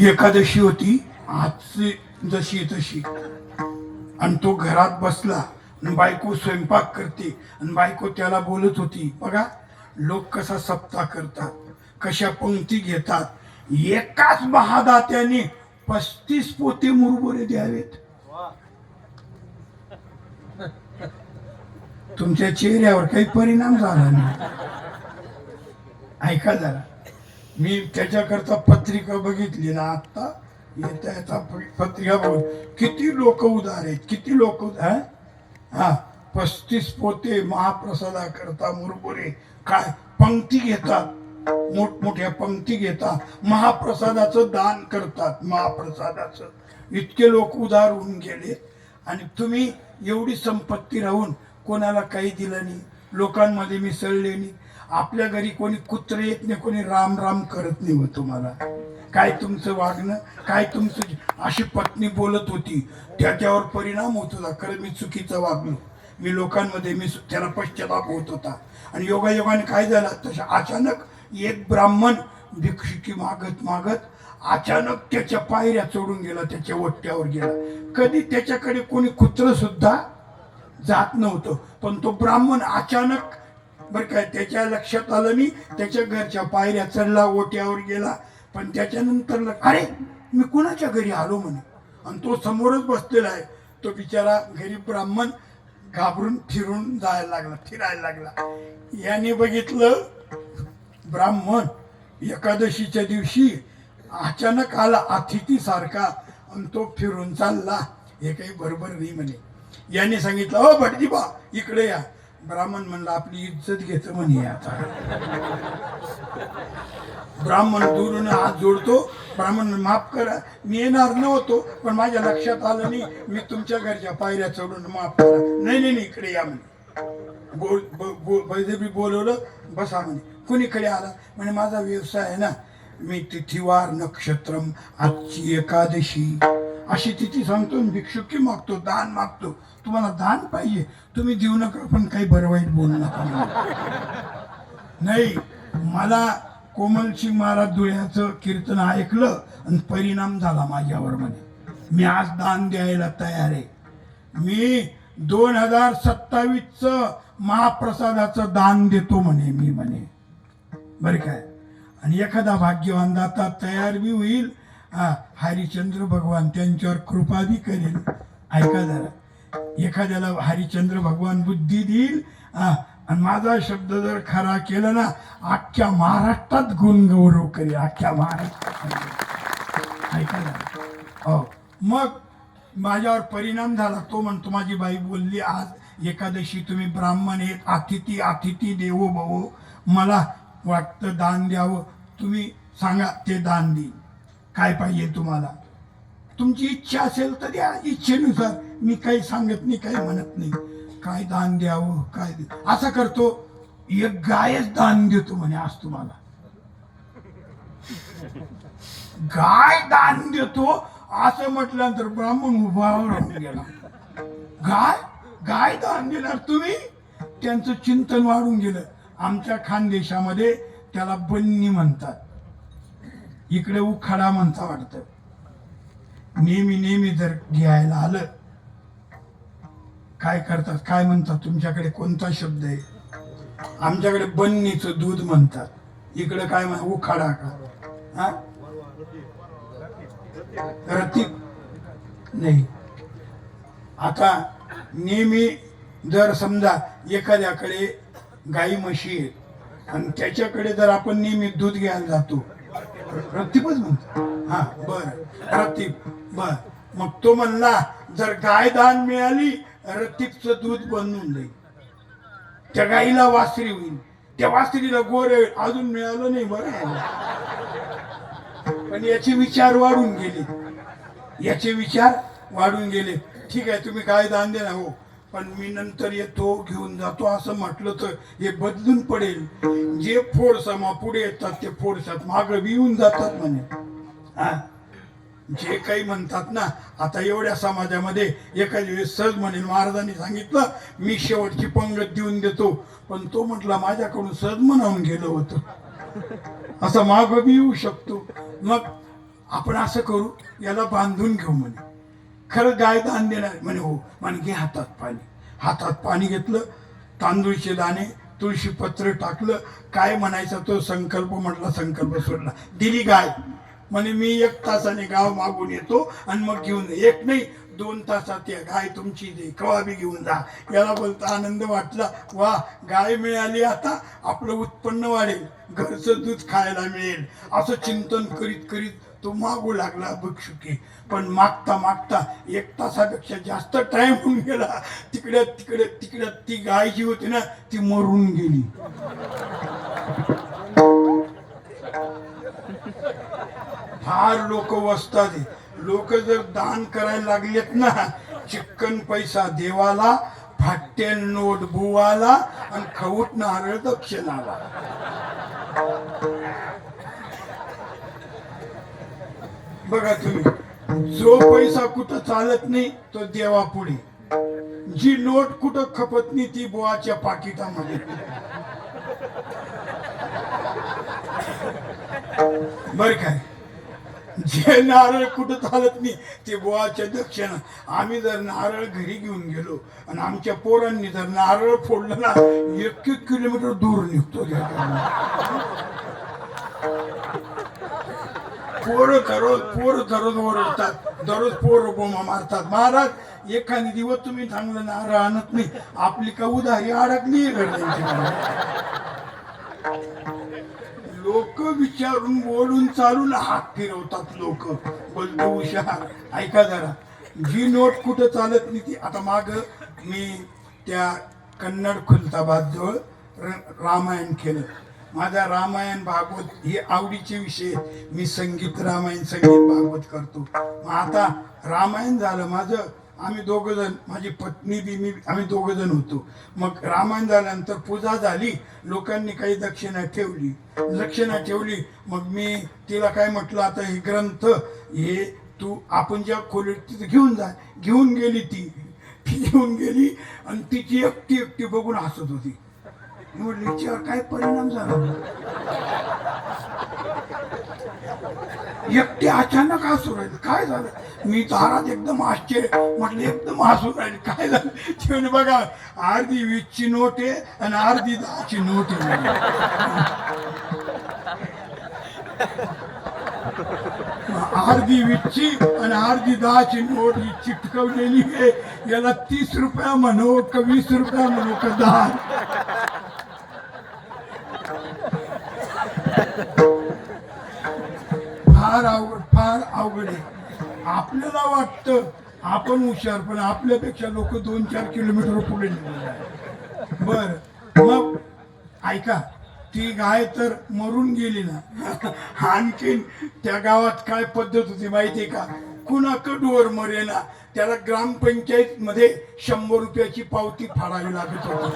एकादशी होती आजची जशी तशी, आणि तो घरात बसला आणि बायको स्वयंपाक करते आणि बायको त्याला बोलत होती, बघा लोक कसा सप्ताह करतात, कशा पंक्ती घेतात. एकाच महादात्याने 35 पोते मुरमुरे द्यावेत. तुमच्या चेहऱ्यावर काही परिणाम झाला नाही. ऐका जरा, मी त्याच्याकरता पत्रिका बघितली ना आता, त्याचा पत्रिका बघून किती लोक उदार आहेत, किती लोक उदार. हा 35 पोते महाप्रसादा करता मुरमुरे, काय पंक्ती घेतात, मोठमोठ्या पंक्ती घेतात, महाप्रसादाचं दान करतात. महाप्रसादाचं इतके लोक उदार होऊन गेले, आणि तुम्ही एवढी संपत्ती राहून कोणाला काही दिलं नाही, लोकांमध्ये मिसळले नाही. आपल्या घरी कोणी कुत्रे येत नाही, कोणी राम राम करत नाही. हो तुम्हाला काय तुमचं वागणं, काय तुमचं. अशी पत्नी बोलत होती, त्याच्यावर परिणाम होत होता. खरं मी चुकीचं वागलो, मी लोकांमध्ये मी त्याला पश्चाताप होत होता. आणि योगायोगाने काय झालं, तशा अचानक एक ब्राह्मण भिक्षुकी मागत मागत अचानक त्याच्या पायऱ्या चढून गेला, त्याच्या ओट्यावर गेला. कधी त्याच्याकडे कोणी कुत्र सुद्धा जात नव्हतं, पण तो ब्राह्मण अचानक बरं काय त्याच्या लक्षात आलं नाही, त्याच्या घरच्या पायऱ्या चढला, ओट्यावर गेला. पण त्याच्यानंतर अरे मी कुणाच्या घरी आलो म्हणे, आणि तो समोरच बसलेला आहे. तो बिचारा गरीब ब्राह्मण घाबरून फिरायला लागला. याने बघितलं ब्राह्मण एकादशीच्या दिवशी अचानक आला अतिथी सारखा, आणि तो फिरून चालला. हे काही बरोबर नाही म्हणे. याने सांगितलं, ओ भटजीबा इकडे या. ब्राह्मण म्हणला, आपली इज्जत घेतो म्हणे. आता ब्राह्मण दुरून हात जोडतो. ब्राह्मण, माफ करा, मी येणार नव्हतो, पण माझ्या लक्षात आलं नाही, मी तुमच्या घरच्या पायऱ्या चढून, माफ करा. नाही, इकडे या म्हणे. बळजबरी बोलवलं, बसा म्हणे. कुणीकडे आला म्हणे, माझा व्यवसाय आहे ना, मी तिथीवार नक्षत्रम, आजची एकादशी अशी तिथी सांगतो, भिक्षुकी मागतो, दान मागतो. तुम्हाला दान पाहिजे, तुम्ही देऊ नका, पण काही बरं वाईट बोलू नका. नाही, मला कोमल सिंग महाराज धुळ्याचं कीर्तन ऐकलं आणि परिणाम झाला माझ्यावर म्हणे. मी आज दान द्यायला तयार आहे. मी 2027चं महाप्रसादाचं दान देतो म्हणे मी म्हणे, बरं काय. आणि एखादा भाग्यवान दाता तयार बी होईल, हरिश्चंद्र भगवान त्यांच्यावर कृपा बी करेल. ऐका जरा, एखाद्याला हरिश्चंद्र भगवान बुद्धी देईल, आणि माझा शब्द जर खरा केला ना, अख्ख्या महाराष्ट्रात गुणगौरव करेल, अख्ख्या महाराष्ट्रात. ऐका जरा, हो. मग माझ्यावर परिणाम झाला. तो म्हणतो, माझी बाई बोलली, आज एकादशी, तुम्ही ब्राह्मण आहेत, अतिथी देवो भवो, मला वाटतं दान द्यावं. तुम्ही सांगा, ते दान देईन. काय पाहिजे तुम्हाला, तुमची इच्छा असेल तर द्या, इच्छेनुसार. मी काही सांगत नाही, काही म्हणत नाही. काय दान द्यावं, काय असं करतो, एक गायच दान देतो म्हणे आज तुम्हाला. गाय दान देतो असं म्हटल्यानंतर ब्राह्मण उभा राहून गेला. गाय दान देणार तुम्ही? त्यांचं चिंतन वाढून गेलं. आमच्या खानदेशामध्ये त्याला बन्नी म्हणतात, इकडे उखाडा म्हणता वाटतं. नेहमी जर घ्यायला आलं, काय करतात, काय म्हणतात, तुमच्याकडे कोणता शब्द आहे? आमच्याकडे बन्नीचं दूध म्हणतात, इकडे काय म्हणतात, उखाडा का? हा, रतीब नाही. आता नेहमी जर समजा एखाद्याकडे गाई म्हशी आहेत आणि त्याच्याकडे जर आपण नेहमी दूध घ्यायला जातो, रतीबच म्हणतो. हा, बर रतीब, बर. मग तो म्हणला, जर गाय दान मिळाली, रतीबचं दूध बनवून जाईल, त्या गाईला वासरी होईल, त्या वासरीला गोरे अजून मिळालं नाही. बरं, पण याचे विचार वाढून गेले. ठीक आहे, तुम्ही गाय दान द्या ना, हो, पण मी नंतर येतो, घेऊन जातो असं म्हटलं तर हे बदलून पडेल. जे फोडसमा पुढे येतात ते फोडसात मागं बी येऊन जातात म्हणे. जे काही म्हणतात ना, आता एवढ्या समाजामध्ये एखाद्या वेळेस सहज म्हणेल, महाराजांनी सांगितलं मी शेवटची पंगत देऊन देतो, पण तो म्हटला माझ्याकडून सहज म्हणावून गेलं होतं, असं मागं बी येऊ शकतो. मग आपण असं करू, याला बांधून घेऊ म्हणे. खरं गाय दान देणार म्हणे. हो म्हणे, घे हातात पाणी. हातात पाणी घेतलं, तांदूळचे दाणे, तुळशी पत्र टाकलं. काय म्हणायचा तो संकल्प म्हटला, संकल्प सोडला, दिली गाय. म्हणे मी 1 तासाने गाव मागून येतो आणि मग घेऊन, 1 नाही 2 तासात या गाय तुमची दे, कवा बी घेऊन जा. याला बोलता आनंद वाटला, वा गाय मिळाली, आता आपलं उत्पन्न वाढेल, घरचं दूध खायला मिळेल. असं चिंतन करीत करीत तो मागू लागला भिक्षुकी. पण मागता मागता 1 तासापेक्षा जास्त टाइम होऊन गेला. तिकडे तिकडे तिकडे ती गाय जी होती ना, ती मरून गेली. फार लोक वसतात. लोक जर दान करायला लागलेत ना, चिक्कन पैसा देवाला, फाट्टे नोट बुवाला आणि खवूट नारळ दक्षिणाला. बघा तुम्ही, जो पैसा कुठं चालत नाही तो देवा पुढे, जी नोट कुठं खपत नाही ती बुवाच्या पाकिटामध्ये. बर काय, जे नारळ कुठं चालत नाही ते बुवाच्या दक्षिणा. आम्ही जर नारळ घरी घेऊन गेलो आणि आमच्या पोरांनी जर नारळ फोडलं ना, 1-1 किलोमीटर दूर निघतो. पोरं दररोज ओरडतात, दररोज पोरं बोमा मारतात, महाराज एखादी दिवस तुम्ही चांगलं नारळ आणत नाही, आपली का उधारी अडकली. लोक विचारून बोलून चालून हात फिरवतात. लोक बोलतो हुशार. ऐका जरा, जी नोट कुठं चालत नाही ती. आता माग मी त्या कन्नड खुलताबाद जवळ रामायण केलं. माझा रामायण भागवत हे आवडीचे विषय. मी संगीत रामायण संगीत भागवत करतो. आता रामायण झालं माझं, आम्ही 2 जण, माझी पत्नी बी मी, आम्ही 2 जण होतो. मग रामायण झाल्यानंतर पूजा झाली, लोकांनी काही दक्षिणा ठेवली. मग मी तिला काय म्हटलं, आता हे ग्रंथ हे तू आपण ज्या खोलीत तिथे घेऊन जा. घेऊन गेली ती घेऊन गेली आणि तिची एकटी बघून हसत होती. म्हटलं हिच्यावर काय परिणाम झाला. एकटी अचानक हसू राहिली. काय झालं? मी दारात एकदम आश्चर्य, म्हटलं एकदम हसू राहिली, काय झालं? ते म्हणे बघा, अर्धी 20ची नोट आहे आणि अर्धी 10ची नोट आहे. अर्धी 20ची आणि अर्धी 10ची नोट ही चिटकवलेली आहे. याला 30 रुपया म्हणू का 20 रुपया म्हणू का 10? फार अवघड आहे. आपल्याला वाटतं आपण हुशार, पण आपल्यापेक्षा लोक 2-4 किलोमीटर पुढे निघून. बर, मग ऐका, ती गाय तर मरून गेली ना. आणखीन त्या गावात काय पद्धत होती माहितीये का? कुणाकडूवर मरे ना त्याला ग्रामपंचायत मध्ये 100 रुपयाची पावती फाडावी लागत होती.